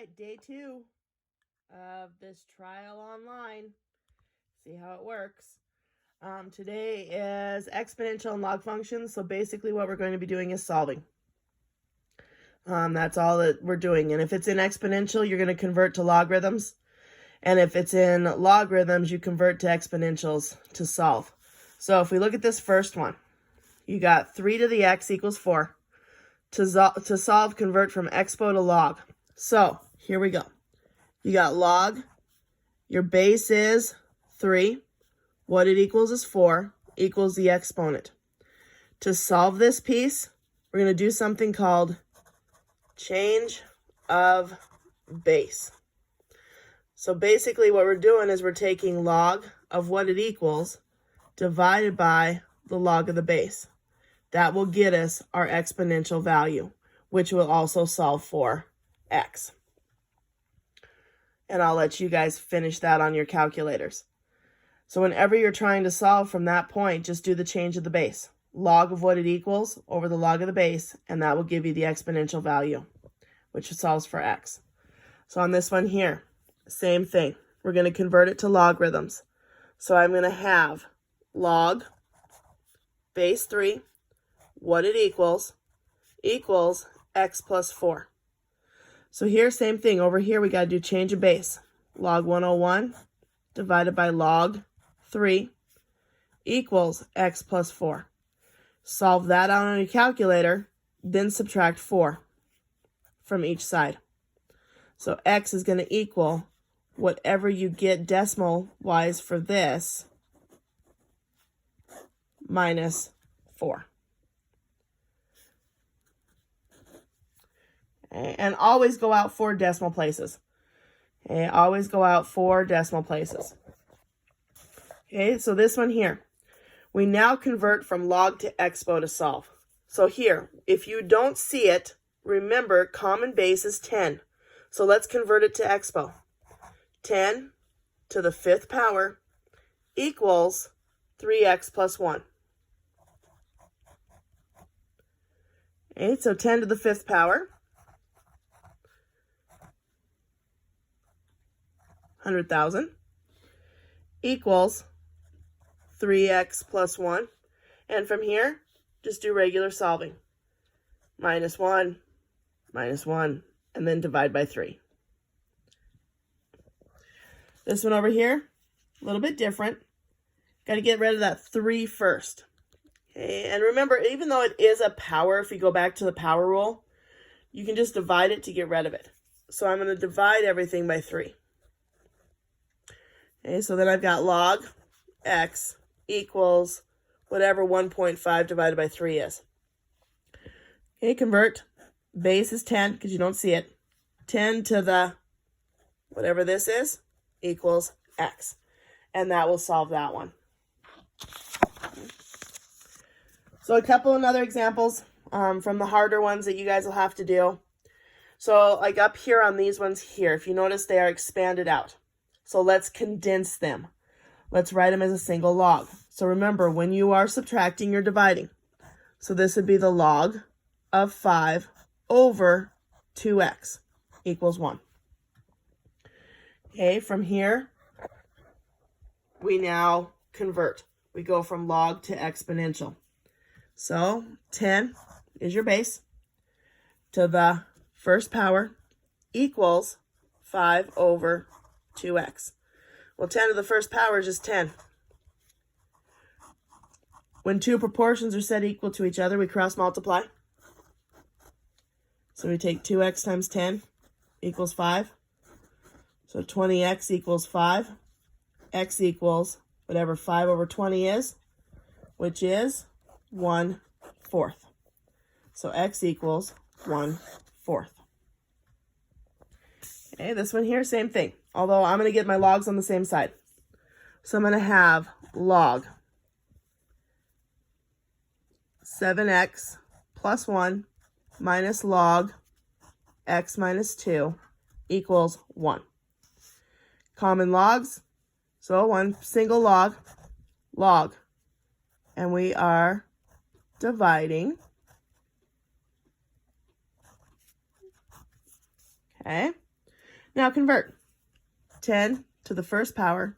right, day 2 of this trial online. See how it works. Today is exponential and log functions. So basically what we're going to be doing is solving. That's all that we're doing. And if it's in exponential, you're going to convert to logarithms. And if it's in logarithms, you convert to exponentials to solve. So if we look at this first one, you got 3 to the x equals 4. To solve, convert from expo to log. So here we go. You got log. Your base is 3. What it equals is 4, equals the exponent. To solve this piece, we're going to do something called change of base. So basically what we're doing is we're taking log of what it equals divided by the log of the base. That will get us our exponential value, which will also solve for x. And I'll let you guys finish that on your calculators. So whenever you're trying to solve from that point, just do the change of the base. Log of what it equals over the log of the base, and that will give you the exponential value, which solves for x. So on this one here, same thing. We're going to convert it to logarithms. So I'm going to have log base 3, what it equals x plus 4. So here, same thing. Over here, we got to do change of base. Log 101 divided by log 3 equals x plus 4. Solve that out on your calculator, then subtract 4 from each side. So x is going to equal whatever you get decimal-wise for this minus 4. And always go out 4 decimal places. Okay, always go out 4 decimal places. Okay, so this one here, we now convert from log to expo to solve. So here, if you don't see it, remember common base is 10. So let's convert it to expo. 10 to the 5th power equals 3x plus 1. Okay, so 10 to the 5th power, 100,000, equals 3x plus 1. And from here, just do regular solving. Minus 1, and then divide by 3. This one over here, a little bit different. Got to get rid of that 3 first. Okay, and remember, even though it is a power, if we go back to the power rule, you can just divide it to get rid of it. So I'm going to divide everything by 3. Okay, so then I've got log x equals whatever 1.5 divided by 3 is. Okay, convert. Base is 10 because you don't see it. 10 to the whatever this is equals x. And that will solve that one. So a couple of other examples from the harder ones that you guys will have to do. So like up here on these ones here, if you notice they are expanded out. So let's condense them. Let's write them as a single log. So remember, when you are subtracting, you're dividing. So this would be the log of 5 over 2x equals 1. Okay, from here, we now convert. We go from log to exponential. So 10 is your base to the 1st power equals 5 over 2x. Well, 10 to the 1st power is just 10. When 2 proportions are set equal to each other, we cross multiply. So we take 2x times 10 equals 5. So 20x equals 5. X equals whatever 5 over 20 is, which is 1/4. So x equals 1/4. Okay, this one here, same thing. Although I'm going to get my logs on the same side. So I'm going to have log 7x plus 1 minus log x minus 2 equals 1. Common logs. So one single log, and we are dividing. Okay, Now convert. 10 to the first power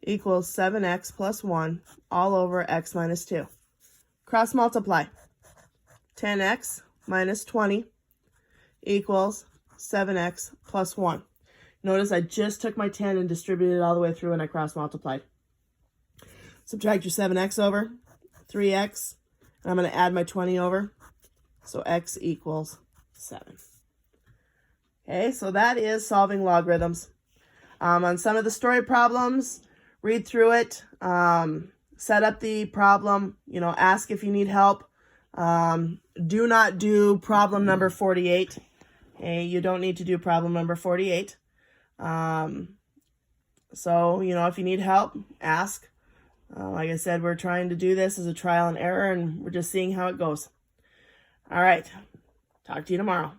equals 7x plus 1 all over x minus 2. Cross multiply. 10x minus 20 equals 7x plus 1. Notice I just took my 10 and distributed it all the way through and I cross multiplied. Subtract your 7x over, 3x, and I'm going to add my 20 over, so x equals 7. Okay, so that is solving logarithms. On some of the story problems, read through it, set up the problem, ask if you need help. Do not do problem number 48. Okay, you don't need to do problem number 48. So, if you need help, ask. Like I said, we're trying to do this as a trial and error, and we're just seeing how it goes. All right. Talk to you tomorrow.